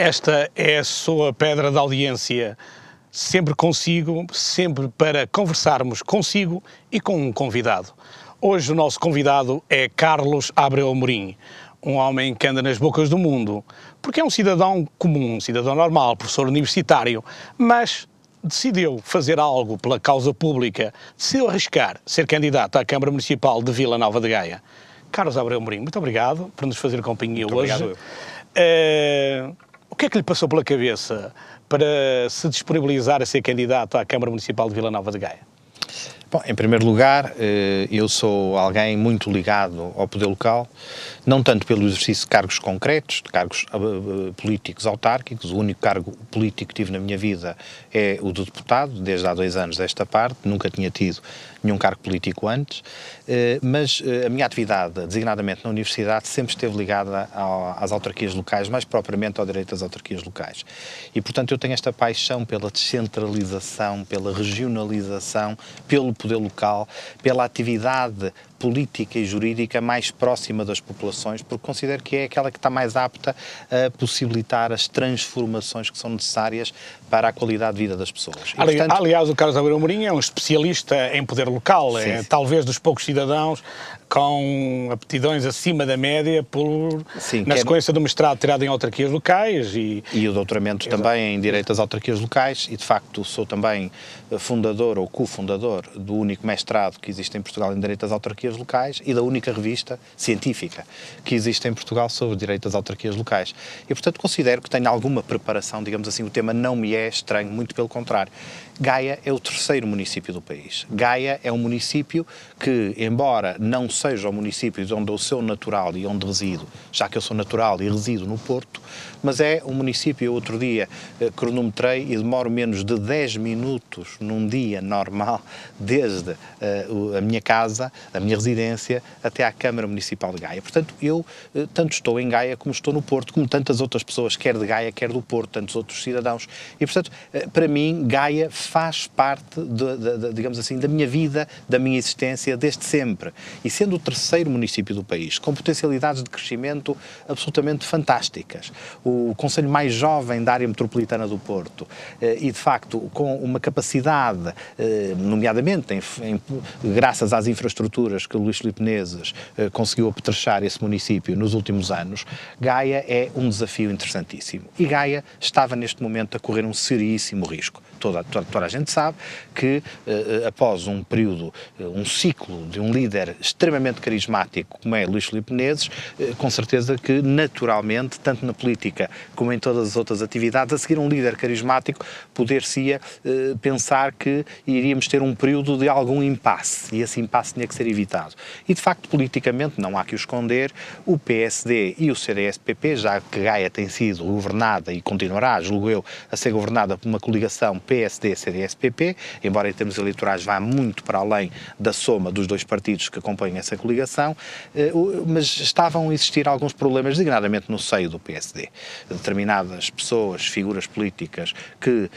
Esta é a sua pedra de audiência, sempre consigo, sempre para conversarmos consigo e com um convidado. Hoje o nosso convidado é Carlos Abreu Amorim, um homem que anda nas bocas do mundo, porque é um cidadão comum, um cidadão normal, professor universitário, mas decidiu fazer algo pela causa pública, decidiu arriscar ser candidato à Câmara Municipal de Vila Nova de Gaia. Carlos Abreu Amorim, muito obrigado por nos fazer companhia hoje. Obrigado. O que é que lhe passou pela cabeça para se disponibilizar a ser candidato à Câmara Municipal de Vila Nova de Gaia? Bom, em primeiro lugar, eu sou alguém muito ligado ao poder local, não tanto pelo exercício de cargos concretos, de cargos políticos autárquicos. O único cargo político que tive na minha vida é o de deputado, desde há 2 anos desta parte, nunca tinha tido nenhum cargo político antes, mas a minha atividade, designadamente na universidade, sempre esteve ligada às autarquias locais, mais propriamente ao direito das autarquias locais. E, portanto, eu tenho esta paixão pela descentralização, pela regionalização, pelo poder local, pela atividade política e jurídica mais próxima das populações, porque considero que é aquela que está mais apta a possibilitar as transformações que são necessárias para a qualidade de vida das pessoas. E, portanto, aliás, o Carlos Abreu Amorim é um especialista em poder local, sim, é talvez dos poucos cidadãos com aptidões acima da média na sequência do mestrado tirado em autarquias locais e o doutoramento também em Direito às Autarquias Locais, e de facto sou também fundador ou cofundador do único mestrado que existe em Portugal em Direito às Autarquias Locais e da única revista científica que existe em Portugal sobre Direito às Autarquias Locais. E, portanto, considero que tenho alguma preparação, digamos assim, o tema não me é estranho, muito pelo contrário. Gaia é o 3º município do país. Gaia é um município que, embora não seja o município de onde eu sou natural e onde resido, já que eu sou natural e resido no Porto, mas é um município, eu outro dia cronometrei e demoro menos de 10 minutos num dia normal, desde a minha casa, a minha residência, até à Câmara Municipal de Gaia. Portanto, eu tanto estou em Gaia como estou no Porto, como tantas outras pessoas, quer de Gaia, quer do Porto, tantos outros cidadãos. E, portanto, para mim, Gaia faz parte, digamos assim, da minha vida, da minha existência, desde sempre. E sendo o 3º município do país, com potencialidades de crescimento absolutamente fantásticas, o concelho mais jovem da área metropolitana do Porto, e, de facto, com uma capacidade, nomeadamente graças às infraestruturas que o Luís Filipe Menezes conseguiu apetrechar esse município nos últimos anos, Gaia é um desafio interessantíssimo. E Gaia estava neste momento a correr um seríssimo risco. Toda a gente sabe que após um período, um ciclo de um líder extremamente carismático como é Luís Filipe Menezes, com certeza que naturalmente, tanto na política como em todas as outras atividades, a seguir um líder carismático, poder-se-ia pensar que iríamos ter um período de algum impasse, e esse impasse tinha que ser evitado. E, de facto, politicamente, não há que o esconder, o PSD e o CDS-PP, já que Gaia tem sido governada e continuará, julgo eu, a ser governada por uma coligação PSD-CDS-PP, embora em termos eleitorais vá muito para além da soma dos 2 partidos que acompanham essa coligação, mas estavam a existir alguns problemas, designadamente no seio do PSD. Determinadas pessoas, figuras políticas que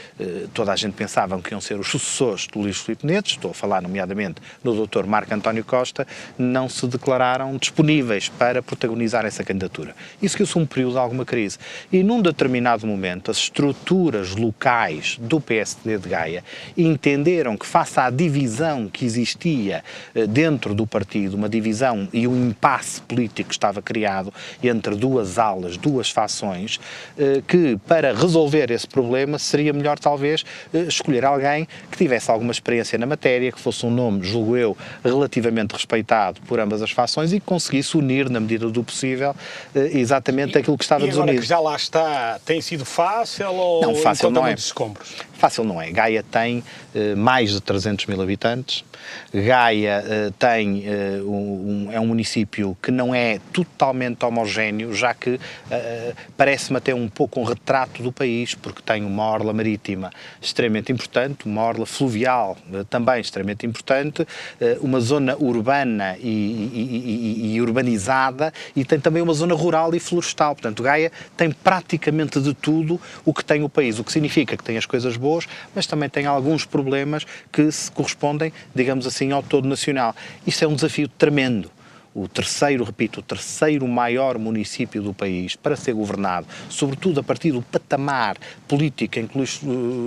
toda a gente pensava que iam ser os sucessores do Luís Filipe Menezes, estou a falar nomeadamente no Dr. Marco António Costa, não se declararam disponíveis para protagonizar essa candidatura. Isso que um período de alguma crise. E num determinado momento, as estruturas locais do PSD de Gaia entenderam que, face à divisão que existia dentro do partido, uma divisão e um impasse político que estava criado entre 2 alas, 2 fações, que para resolver esse problema seria melhor talvez escolher alguém que tivesse alguma experiência na matéria, que fosse um nome, julgo eu, relativamente respeitado por ambas as fações e que conseguisse unir, na medida do possível, exatamente aquilo que estava desunido. E agora que já lá está, tem sido fácil ou não, fácil não é. muitos escombros? Fácil não é. Gaia tem mais de 300 mil habitantes. Gaia é um município que não é totalmente homogéneo, já que parece-me até um pouco um retrato do país, porque tem uma orla marítima extremamente importante, uma orla fluvial também extremamente importante, uma zona urbana e urbanizada, e tem também uma zona rural e florestal. Portanto, Gaia tem praticamente de tudo o que tem o país, o que significa que tem as coisas boas, mas também tem alguns problemas que se correspondem, digamos assim, ao todo nacional. Isto é um desafio tremendo. o terceiro, repito, o terceiro maior município do país, para ser governado, sobretudo a partir do patamar político em que Luís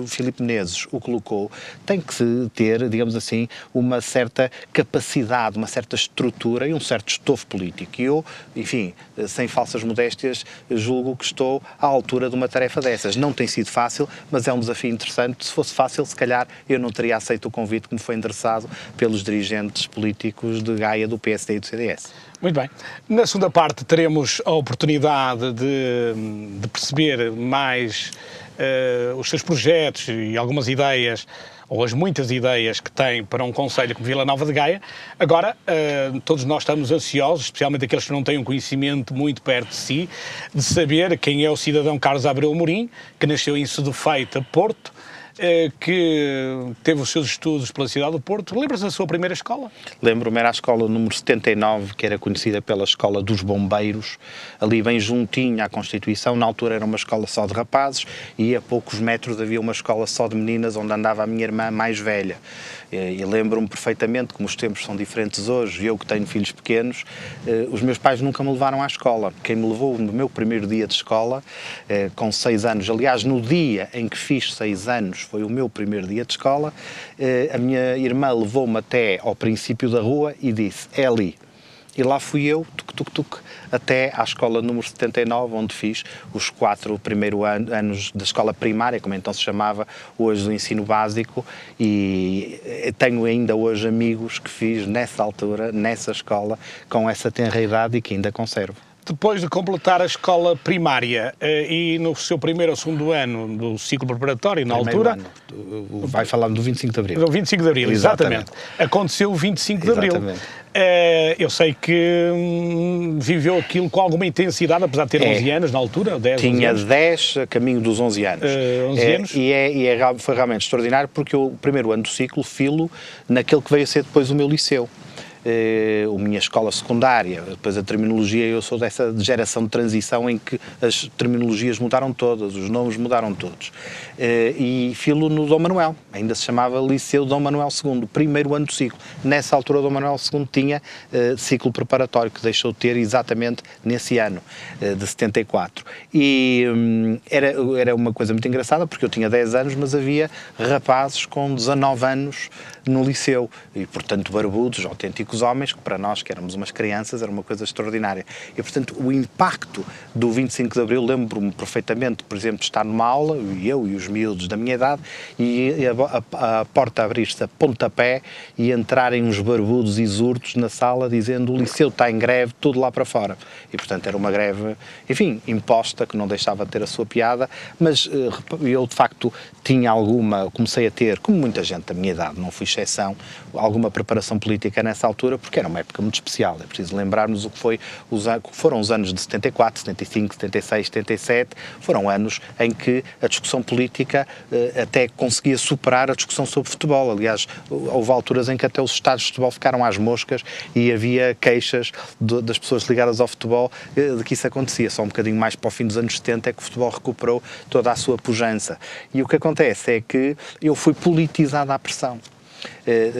Filipe Menezes o colocou, tem que ter, digamos assim, uma certa capacidade, uma certa estrutura e um certo estofo político. E eu, enfim, sem falsas modéstias, julgo que estou à altura de uma tarefa dessas. Não tem sido fácil, mas é um desafio interessante. Se fosse fácil, se calhar eu não teria aceito o convite que me foi endereçado pelos dirigentes políticos de Gaia, do PSD e do CDS. Muito bem. Na segunda parte teremos a oportunidade de perceber mais os seus projetos e algumas ideias, ou as muitas ideias que tem para um concelho como Vila Nova de Gaia. Agora, todos nós estamos ansiosos, especialmente aqueles que não têm um conhecimento muito perto de si, de saber quem é o cidadão Carlos Abreu Amorim, que nasceu em Sedufeita, Porto, que teve os seus estudos pela cidade do Porto. Lembra-se da sua primeira escola? Lembro-me, era a escola número 79, que era conhecida pela Escola dos Bombeiros, ali bem juntinho à Constituição. Na altura era uma escola só de rapazes e a poucos metros havia uma escola só de meninas, onde andava a minha irmã mais velha. E lembro-me perfeitamente, como os tempos são diferentes hoje, eu que tenho filhos pequenos, os meus pais nunca me levaram à escola. Quem me levou no meu primeiro dia de escola, com 6 anos, aliás, no dia em que fiz 6 anos, foi o meu primeiro dia de escola, a minha irmã levou-me até ao princípio da rua e disse, é ali. E lá fui eu, até à escola número 79, onde fiz os 4 primeiros anos da escola primária, como então se chamava, hoje do ensino básico, e tenho ainda hoje amigos que fiz nessa altura, nessa escola, com essa tenra idade e que ainda conservo. Depois de completar a escola primária e no seu primeiro ou segundo ano do ciclo preparatório, na altura... Ano. Vai falando do 25 de Abril. Do 25 de Abril, exatamente. Aconteceu o 25 de Abril. Eu sei que viveu aquilo com alguma intensidade, apesar de ter 11 anos na altura, 10, Tinha 11 anos. 10, a caminho dos 11 anos. 11 anos. Foi realmente extraordinário, porque o primeiro ano do ciclo filo naquele que veio a ser depois o meu liceu. A minha escola secundária, depois a terminologia, eu sou dessa geração de transição em que as terminologias mudaram todas, os nomes mudaram todos. E filo no Dom Manuel, ainda se chamava Liceu Dom Manuel II, primeiro ano do ciclo. Nessa altura o Dom Manuel II tinha ciclo preparatório, que deixou de ter exatamente nesse ano, de 74. E era uma coisa muito engraçada, porque eu tinha 10 anos, mas havia rapazes com 19 anos no liceu, e portanto barbudos, autênticos homens, que para nós, que éramos umas crianças, era uma coisa extraordinária. E portanto o impacto do 25 de Abril, lembro-me perfeitamente, por exemplo, de estar numa aula, eu e os miúdos da minha idade, e a porta abrir-se a pontapé e entrarem uns barbudos exurtos na sala dizendo o liceu está em greve, tudo lá para fora. E portanto era uma greve, enfim, imposta, que não deixava de ter a sua piada, mas eu de facto comecei a ter, como muita gente da minha idade, não fui exceção, alguma preparação política nessa altura, porque era uma época muito especial. É preciso lembrarmos o que foram os anos de 74, 75, 76, 77, foram anos em que a discussão política até conseguia superar a discussão sobre futebol. Aliás, houve alturas em que até os estádios de futebol ficaram às moscas e havia queixas das pessoas ligadas ao futebol de que isso acontecia. Só um bocadinho mais para o fim dos anos 70 é que o futebol recuperou toda a sua pujança. E o que acontece é que eu fui politizado à pressão.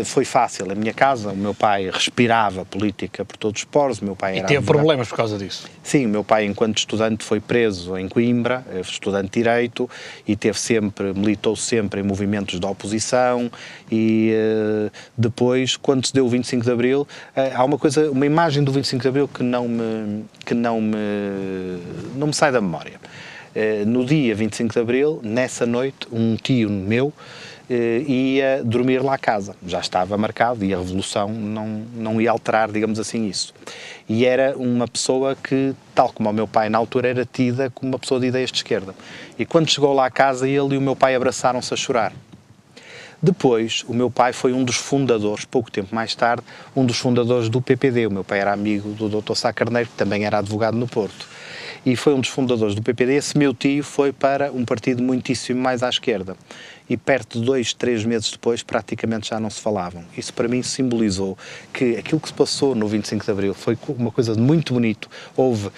Foi fácil. A minha casa, o meu pai respirava política por todos os poros. O meu pai era teve problemas por causa disso? Sim, o meu pai, enquanto estudante, foi preso em Coimbra, estudante de Direito, e militou sempre em movimentos de oposição. E depois, quando se deu o 25 de Abril, há uma imagem do 25 de Abril que não me sai da memória. No dia 25 de Abril, nessa noite, um tio meu ia dormir lá à casa. Já estava marcado e a Revolução não ia alterar, digamos assim, isso. E era uma pessoa que, tal como o meu pai na altura, era tida como uma pessoa de ideias de esquerda. E quando chegou lá à casa, ele e o meu pai abraçaram-se a chorar. Depois, o meu pai foi um dos fundadores, pouco tempo mais tarde, um dos fundadores do PPD. O meu pai era amigo do Dr. Sá Carneiro, que também era advogado no Porto. E foi um dos fundadores do PPD. Esse meu tio foi para um partido muitíssimo mais à esquerda. e perto de 2, 3 meses depois praticamente já não se falavam. Isso para mim simbolizou que aquilo que se passou no 25 de Abril foi uma coisa muito bonito. Houve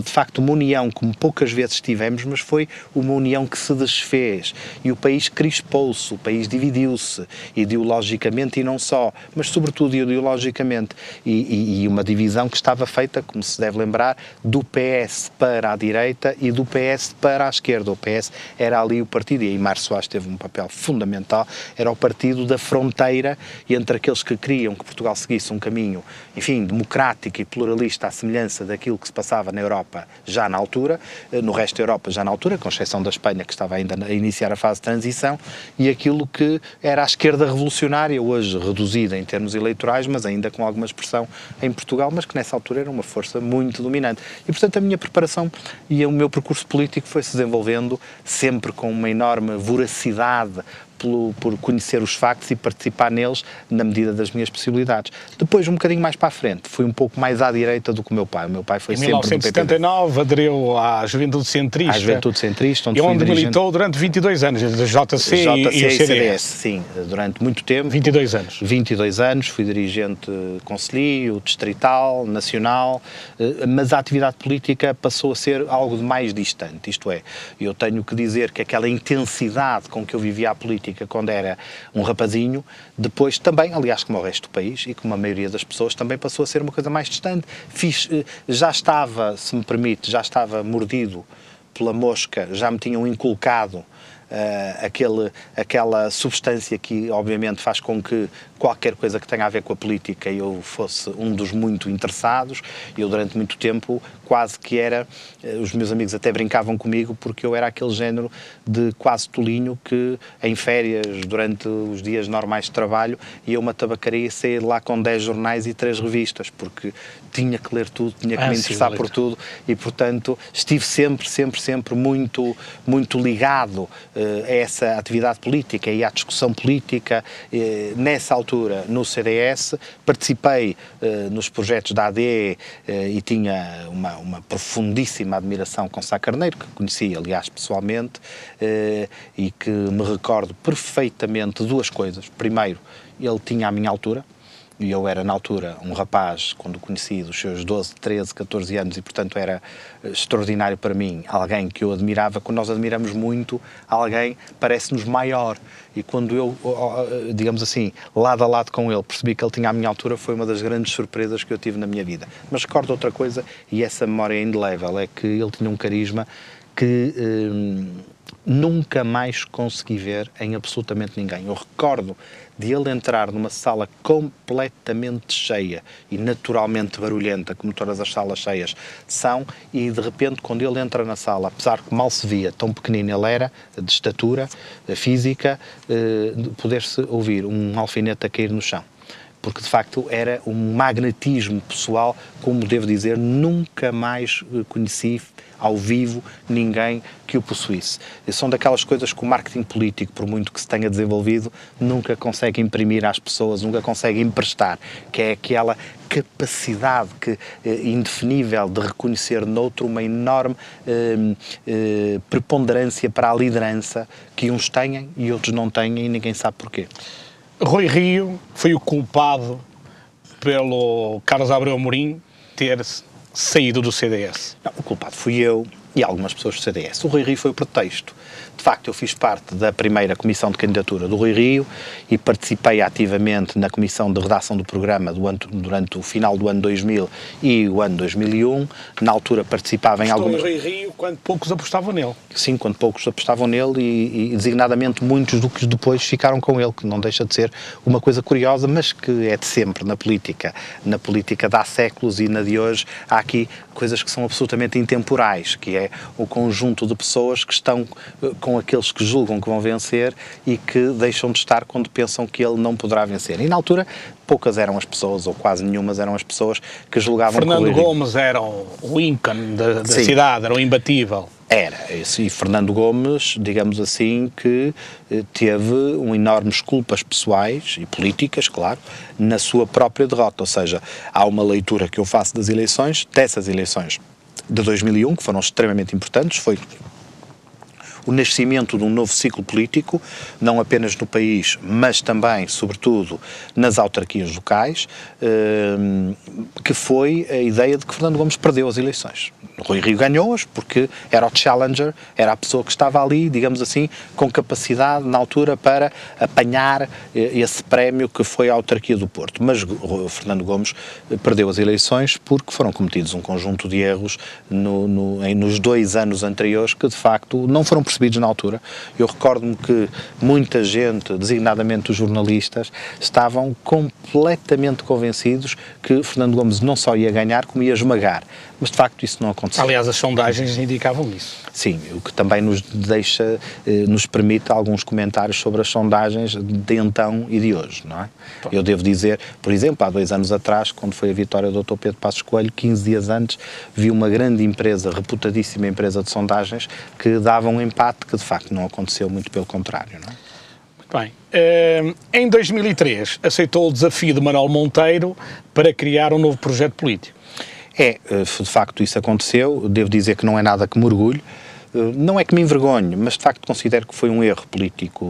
de facto uma união como poucas vezes tivemos, mas foi uma união que se desfez e o país crispou-se, o país dividiu-se ideologicamente e não só, mas sobretudo ideologicamente, e uma divisão que estava feita, como se deve lembrar, do PS para a direita e do PS para a esquerda. O PS era ali o partido, e aí Mário Soares teve um papel fundamental, era o partido da fronteira entre aqueles que queriam que Portugal seguisse um caminho, enfim, democrático e pluralista à semelhança daquilo que se passava na Europa já na altura, no resto da Europa já na altura, com exceção da Espanha, que estava ainda a iniciar a fase de transição, e aquilo que era a esquerda revolucionária, hoje reduzida em termos eleitorais, mas ainda com alguma expressão em Portugal, mas que nessa altura era uma força muito dominante. E, portanto, a minha preparação e o meu percurso político foi-se desenvolvendo sempre com uma enorme voracidade por conhecer os factos e participar neles na medida das minhas possibilidades. Depois, um bocadinho mais para a frente, fui um pouco mais à direita do que o meu pai. O meu pai foi em sempre 1979 aderiu à Juventude Centrista. À Juventude Centrista, onde militou durante 22 anos, da JC e o CDS. Sim, durante muito tempo. 22 anos. 22 anos, fui dirigente concelhio, distrital, nacional, mas a atividade política passou a ser algo de mais distante. Isto é, eu tenho que dizer que aquela intensidade com que eu vivia a política quando era um rapazinho, depois também, aliás, como o resto do país e como a maioria das pessoas, também passou a ser uma coisa mais distante. Já estava, se me permite, já estava mordido pela mosca, já me tinham inculcado aquela substância que obviamente faz com que qualquer coisa que tenha a ver com a política eu fosse um dos muito interessados. Eu durante muito tempo quase que era, os meus amigos até brincavam comigo porque eu era aquele género de quase tolinho que em férias, durante os dias normais de trabalho, ia a uma tabacaria e saía lá com 10 jornais e 3 revistas, porque tinha que ler tudo, tinha que me interessar por tudo e, portanto, estive sempre muito ligado a essa atividade política e à discussão política. Nessa altura, no CDS, participei nos projetos da AD e tinha uma profundíssima admiração com Sá Carneiro, que conheci, aliás, pessoalmente, e que me recordo perfeitamente de duas coisas. Primeiro, ele tinha a minha altura, e eu era, na altura, um rapaz, quando o conheci, dos seus 12, 13, 14 anos, e, portanto, era extraordinário para mim, alguém que eu admirava. Quando nós admiramos muito, alguém parece-nos maior. E quando eu, digamos assim, lado a lado com ele, percebi que ele tinha a minha altura, foi uma das grandes surpresas que eu tive na minha vida. Mas recordo outra coisa, e essa memória é indelével, é que ele tinha um carisma que nunca mais consegui ver em absolutamente ninguém. Eu recordo de ele entrar numa sala completamente cheia e naturalmente barulhenta, como todas as salas cheias são, e de repente quando ele entra na sala, apesar que mal se via, tão pequenino ele era, de estatura física, poder-se ouvir um alfinete a cair no chão. Porque, de facto, era um magnetismo pessoal, como devo dizer, nunca mais conheci ao vivo ninguém que o possuísse. E são daquelas coisas que o marketing político, por muito que se tenha desenvolvido, nunca consegue imprimir às pessoas, nunca consegue emprestar, que é aquela capacidade indefinível de reconhecer noutro uma enorme preponderância para a liderança que uns têm e outros não têm e ninguém sabe porquê. Rui Rio foi o culpado pelo Carlos Abreu Amorim ter saído do CDS. Não, o culpado fui eu e algumas pessoas do CDS. O Rui Rio foi o pretexto. De facto, eu fiz parte da primeira comissão de candidatura do Rui Rio e participei ativamente na comissão de redação do programa durante o final do ano 2000 e o ano 2001. Na altura participava em algumas... Rui Rio quando poucos apostavam nele. Sim, quando poucos apostavam nele e designadamente muitos do que depois ficaram com ele, que não deixa de ser uma coisa curiosa, mas que é de sempre na política. Na política de há séculos e na de hoje há aqui coisas que são absolutamente intemporais, que é o conjunto de pessoas que estão com aqueles que julgam que vão vencer e que deixam de estar quando pensam que ele não poderá vencer. E na altura poucas eram as pessoas, ou quase nenhumas eram as pessoas que julgavam que Fernando Gomes era o ícone da cidade, era o imbatível. Era, e Fernando Gomes, digamos assim, que teve enormes culpas pessoais e políticas, claro, na sua própria derrota. Ou seja, há uma leitura que eu faço dessas eleições de 2001, que foram extremamente importantes. Foi o nascimento de um novo ciclo político, não apenas no país, mas também, sobretudo, nas autarquias locais, que foi a ideia de que Fernando Gomes perdeu as eleições. Rui Rio ganhou-as porque era o challenger, era a pessoa que estava ali, digamos assim, com capacidade na altura para apanhar esse prémio que foi a autarquia do Porto. Mas Fernando Gomes perdeu as eleições porque foram cometidos um conjunto de erros nos 2 anos anteriores que, de facto, não foram percebidos na altura. Eu recordo-me que muita gente, designadamente os jornalistas, estavam completamente convencidos que Fernando Gomes não só ia ganhar, como ia esmagar. Mas, de facto, isso não aconteceu. Aliás, as sondagens indicavam isso. Sim, o que também nos permite alguns comentários sobre as sondagens de então e de hoje, não é? Bom. Eu devo dizer, por exemplo, há 2 anos atrás, quando foi a vitória do Dr. Pedro Passos Coelho, 15 dias antes, vi uma grande empresa, reputadíssima empresa de sondagens, que dava um empate que, de facto, não aconteceu, muito pelo contrário, não é? Muito bem. Em 2003, aceitou o desafio de Manuel Monteiro para criar um novo projeto político. De facto isso aconteceu, devo dizer que não é nada que me orgulho, não é que me envergonhe, mas de facto considero que foi um erro político,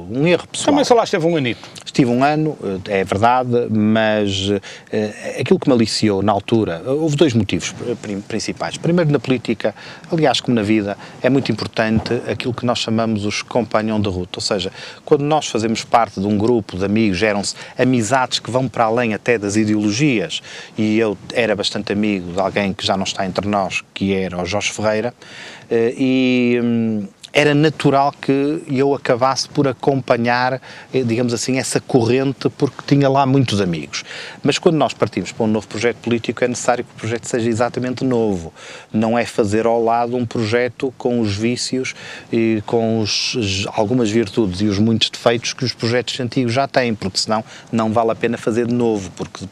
um erro pessoal. Também só lá esteve um anito. Estive 1 ano, é verdade, mas aquilo que me aliciou na altura, houve 2 motivos principais. Primeiro, na política, aliás, como na vida, é muito importante aquilo que nós chamamos os compagnons de route, ou seja, quando nós fazemos parte de um grupo de amigos, geram-se amizades que vão para além até das ideologias, e eu era bastante amigo de alguém que já não está entre nós, que era o Jorge Ferreira, era natural que eu acabasse por acompanhar, digamos assim, essa corrente, porque tinha lá muitos amigos. Mas quando nós partimos para um novo projeto político, é necessário que o projeto seja exatamente novo. Não é fazer ao lado um projeto com os vícios e com algumas virtudes e os muitos defeitos que os projetos antigos já têm, porque senão não vale a pena fazer de novo, porque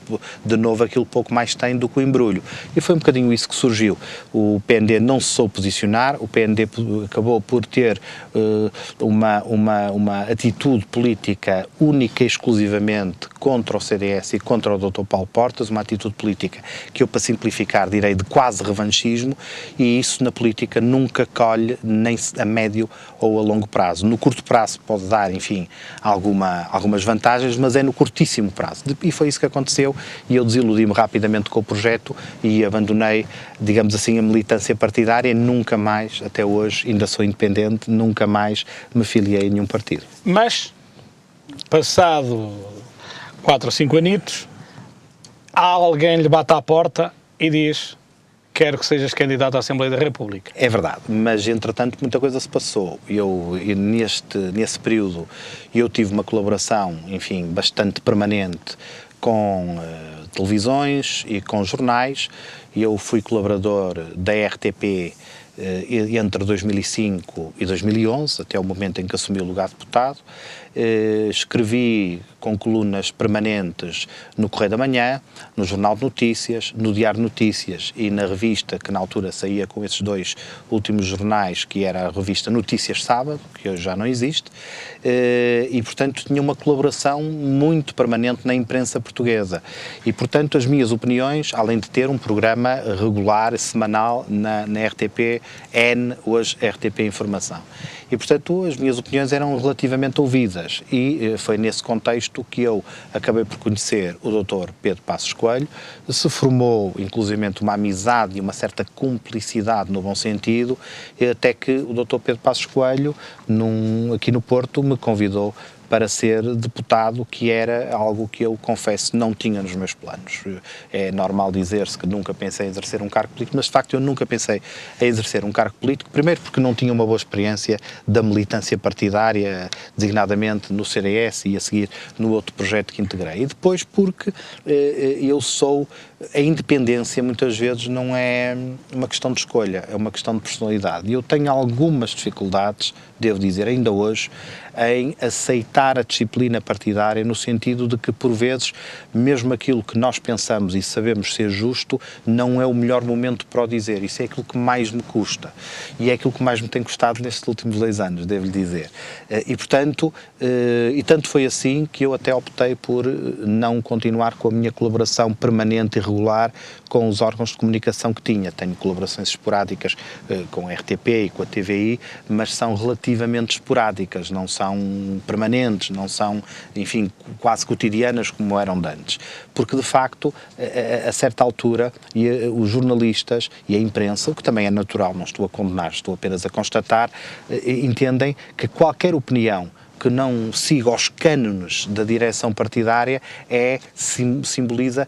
de novo aquilo pouco mais tem do que o embrulho. E foi um bocadinho isso que surgiu. O PND não se soube posicionar, o PND acabou por ter uma atitude política única e exclusivamente contra o CDS e contra o Dr. Paulo Portas, uma atitude política que eu, para simplificar, direi de quase revanchismo, e isso na política nunca colhe nem a médio ou a longo prazo. No curto prazo pode dar, enfim, algumas vantagens, mas é no curtíssimo prazo. E foi isso que aconteceu, e eu desiludi-me rapidamente com o projeto e abandonei, digamos assim, a militância partidária e nunca mais, até hoje, ainda sou independente, nunca mais me filiei em nenhum partido. Mas, passado 4 ou 5 anitos, alguém lhe bate à porta e diz: quero que sejas candidato à Assembleia da República. É verdade, mas entretanto muita coisa se passou. Nesse período eu tive uma colaboração, enfim, bastante permanente com televisões e com jornais. Eu fui colaborador da RTP entre 2005 e 2011, até o momento em que assumi o lugar de deputado. Escrevi com colunas permanentes no Correio da Manhã, no Jornal de Notícias, no Diário de Notícias e na revista que na altura saía com esses 2 últimos jornais, que era a revista Notícias Sábado, que hoje já não existe, e portanto tinha uma colaboração muito permanente na imprensa portuguesa. E portanto as minhas opiniões, além de ter um programa regular, semanal, na RTP-N, hoje RTP Informação. E, portanto, as minhas opiniões eram relativamente ouvidas e foi nesse contexto que eu acabei por conhecer o Dr. Pedro Passos Coelho. Se formou, inclusivamente, uma amizade e uma certa cumplicidade no bom sentido, até que o Dr. Pedro Passos Coelho, aqui no Porto, me convidou para ser deputado, que era algo que eu, confesso, não tinha nos meus planos. É normal dizer-se que nunca pensei em exercer um cargo político, mas de facto eu nunca pensei em exercer um cargo político, primeiro porque não tinha uma boa experiência da militância partidária, designadamente no CDS e a seguir no outro projeto que integrei, e depois porque a independência muitas vezes não é uma questão de escolha, é uma questão de personalidade. E eu tenho algumas dificuldades, devo dizer, ainda hoje, em aceitar respeitar a disciplina partidária, no sentido de que, por vezes, mesmo aquilo que nós pensamos e sabemos ser justo, não é o melhor momento para o dizer. Isso é aquilo que mais me custa. E é aquilo que mais me tem custado nestes últimos 2 anos, devo-lhe dizer. E, portanto, tanto foi assim que eu até optei por não continuar com a minha colaboração permanente e regular com os órgãos de comunicação que tinha. Tenho colaborações esporádicas com a RTP e com a TVI, mas são relativamente esporádicas, não são permanentes, não são, enfim, quase cotidianas como eram de antes. Porque, de facto, a certa altura, os jornalistas e a imprensa, o que também é natural, não estou a condenar, estou apenas a constatar, entendem que qualquer opinião que não siga os cânones da direção partidária simboliza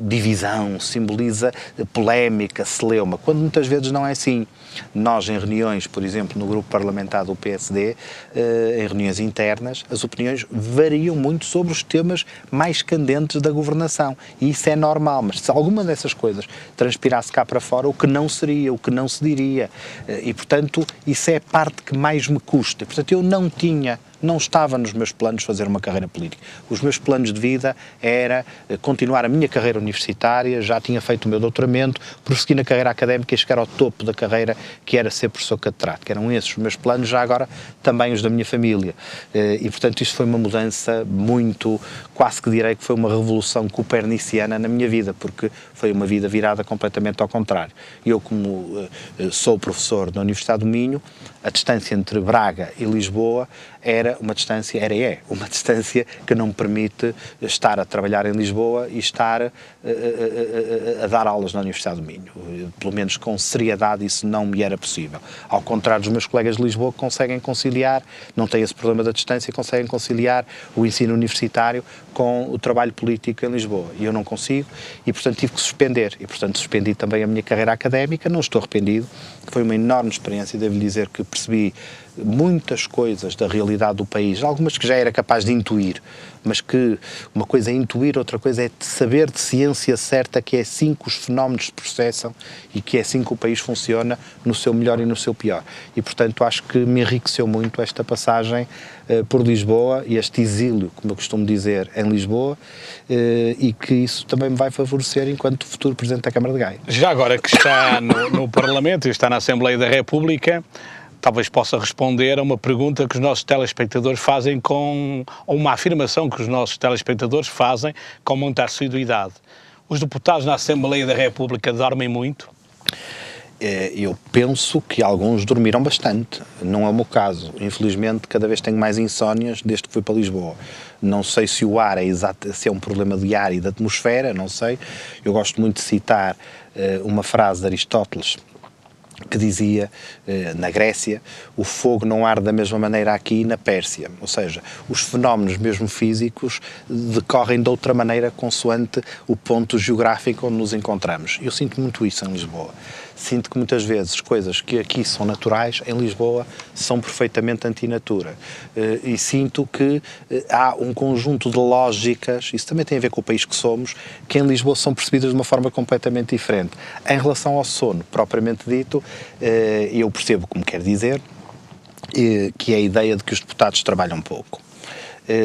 divisão, simboliza polémica, celeuma, quando muitas vezes não é assim. Nós, em reuniões, por exemplo, no grupo parlamentar do PSD, em reuniões internas, as opiniões variam muito sobre os temas mais candentes da governação. E isso é normal, mas se alguma dessas coisas transpirasse cá para fora, o que não seria, o que não se diria. E, portanto, isso é a parte que mais me custa. Portanto, eu não estava nos meus planos fazer uma carreira política. Os meus planos de vida era continuar a minha carreira universitária, já tinha feito o meu doutoramento, prosseguir na carreira académica e chegar ao topo da carreira, que era ser professor catedrático. Eram esses os meus planos, já agora também os da minha família. E, portanto, isto foi uma mudança muito, quase que direi que foi uma revolução coperniciana na minha vida, porque foi uma vida virada completamente ao contrário. Eu, como sou professor da Universidade do Minho, a distância entre Braga e Lisboa é uma distância que não me permite estar a trabalhar em Lisboa e estar a dar aulas na Universidade do Minho. Pelo menos com seriedade isso não me era possível. Ao contrário dos meus colegas de Lisboa, que conseguem conciliar, não têm esse problema da distância, conseguem conciliar o ensino universitário com o trabalho político em Lisboa. E eu não consigo e, portanto, tive que suspender. E, portanto, suspendi também a minha carreira académica. Não estou arrependido. Foi uma enorme experiência, devo-lhe dizer que percebi muitas coisas da realidade do país, algumas que já era capaz de intuir, mas que uma coisa é intuir, outra coisa é saber de ciência certa que é assim que os fenómenos se processam e que é assim que o país funciona no seu melhor e no seu pior. E, portanto, acho que me enriqueceu muito esta passagem por Lisboa e este exílio, como eu costumo dizer, em Lisboa, e que isso também me vai favorecer enquanto futuro Presidente da Câmara de Gaia. Já agora que está no Parlamento e está na Assembleia da República, talvez possa responder a uma pergunta que os nossos telespectadores fazem ou uma afirmação que os nossos telespectadores fazem com muita assiduidade. Os deputados na Assembleia da República dormem muito? Eu penso que alguns dormiram bastante, não é o meu caso. Infelizmente, cada vez tenho mais insónias desde que fui para Lisboa. Não sei se o ar se é um problema de ar e de atmosfera, não sei. Eu gosto muito de citar uma frase de Aristóteles, que dizia, na Grécia, o fogo não arde da mesma maneira aqui na Pérsia. Ou seja, os fenómenos mesmo físicos decorrem de outra maneira consoante o ponto geográfico onde nos encontramos. Eu sinto muito isso em Lisboa. Sinto que muitas vezes coisas que aqui são naturais, em Lisboa, são perfeitamente antinatura. E sinto que há um conjunto de lógicas, isso também tem a ver com o país que somos, que em Lisboa são percebidas de uma forma completamente diferente. Em relação ao sono, propriamente dito, eu percebo como quer dizer, que é a ideia de que os deputados trabalham pouco.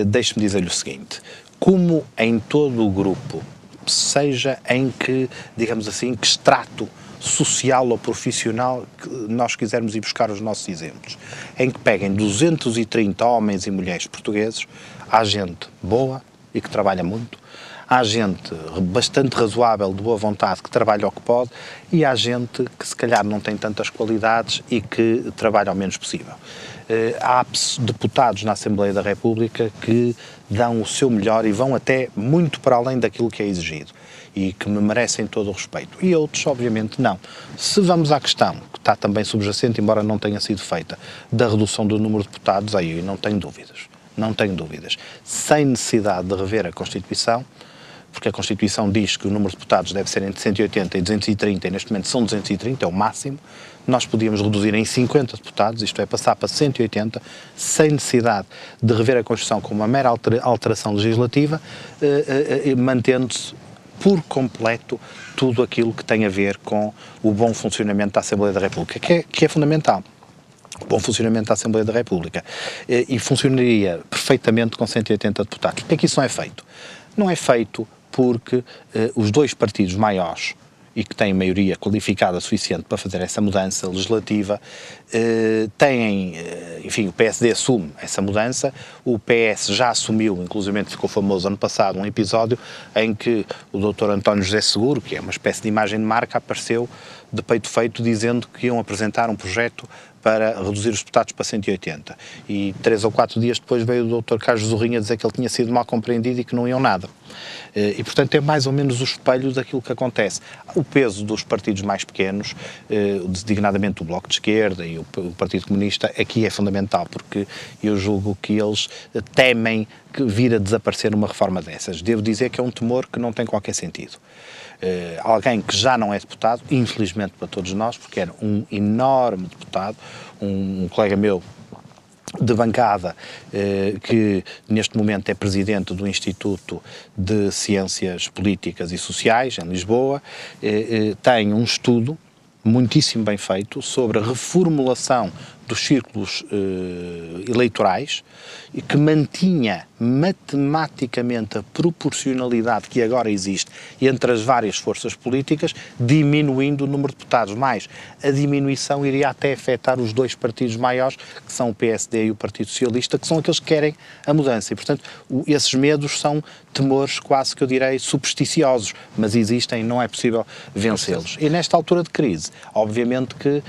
Deixe-me dizer-lhe o seguinte, como em todo o grupo, seja em que, digamos assim, que extrato social ou profissional que nós quisermos ir buscar os nossos exemplos, em que peguem 230 homens e mulheres portugueses, há gente boa e que trabalha muito, há gente bastante razoável, de boa vontade, que trabalha o que pode, e há gente que se calhar não tem tantas qualidades e que trabalha o menos possível. Há deputados na Assembleia da República que dão o seu melhor e vão até muito para além daquilo que é exigido e que me merecem todo o respeito. E outros, obviamente, não. Se vamos à questão, que está também subjacente, embora não tenha sido feita, da redução do número de deputados, aí eu não tenho dúvidas. Não tenho dúvidas. Sem necessidade de rever a Constituição, porque a Constituição diz que o número de deputados deve ser entre 180 e 230, e neste momento são 230, é o máximo, nós podíamos reduzir em 50 deputados, isto é, passar para 180, sem necessidade de rever a Constituição com uma mera alteração legislativa, mantendo-se por completo tudo aquilo que tem a ver com o bom funcionamento da Assembleia da República, que é fundamental. bom funcionamento da Assembleia da República, e funcionaria perfeitamente com 180 deputados. Porquê é que isso não é feito? Não é feito porque os dois partidos maiores e que têm maioria qualificada suficiente para fazer essa mudança legislativa, têm, enfim, o PSD assume essa mudança, o PS já assumiu, inclusive ficou famoso ano passado, um episódio em que o Dr. António José Seguro, que é uma espécie de imagem de marca, apareceu de peito feito dizendo que iam apresentar um projeto para reduzir os deputados para 180. E 3 ou 4 dias depois veio o Dr. Carlos Zorrinha dizer que ele tinha sido mal compreendido e que não iam nada. E, portanto, é mais ou menos o espelho daquilo que acontece. O peso dos partidos mais pequenos, designadamente o Bloco de Esquerda e o Partido Comunista, aqui é fundamental, porque eu julgo que eles temem que vir a desaparecer uma reforma dessas. Devo dizer que é um temor que não tem qualquer sentido. Alguém que já não é deputado, infelizmente para todos nós, porque era um enorme deputado, um colega meu de bancada, que neste momento é presidente do Instituto de Ciências Políticas e Sociais, em Lisboa, tem um estudo muitíssimo bem feito sobre a reformulação dos círculos eleitorais e que mantinha matematicamente a proporcionalidade que agora existe entre as várias forças políticas, diminuindo o número de deputados. Mais, a diminuição iria até afetar os dois partidos maiores, que são o PSD e o Partido Socialista, que são aqueles que querem a mudança. E, portanto, esses medos são temores quase que eu direi supersticiosos, mas existem, não é possível vencê-los. E nesta altura de crise, obviamente que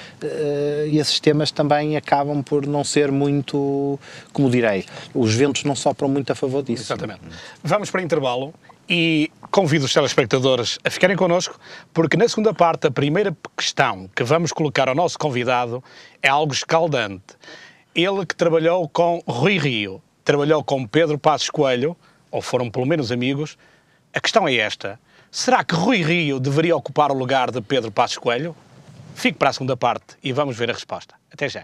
esses temas também acabam por não ser muito, como direi, os ventos não sopram muito a favor disso. Exatamente. Vamos para intervalo e convido os telespectadores a ficarem connosco, porque na segunda parte a primeira questão que vamos colocar ao nosso convidado é algo escaldante. Ele que trabalhou com Rui Rio, trabalhou com Pedro Passos Coelho, ou foram pelo menos amigos. A questão é esta: será que Rui Rio deveria ocupar o lugar de Pedro Passos Coelho? Fique para a segunda parte e vamos ver a resposta. Até já.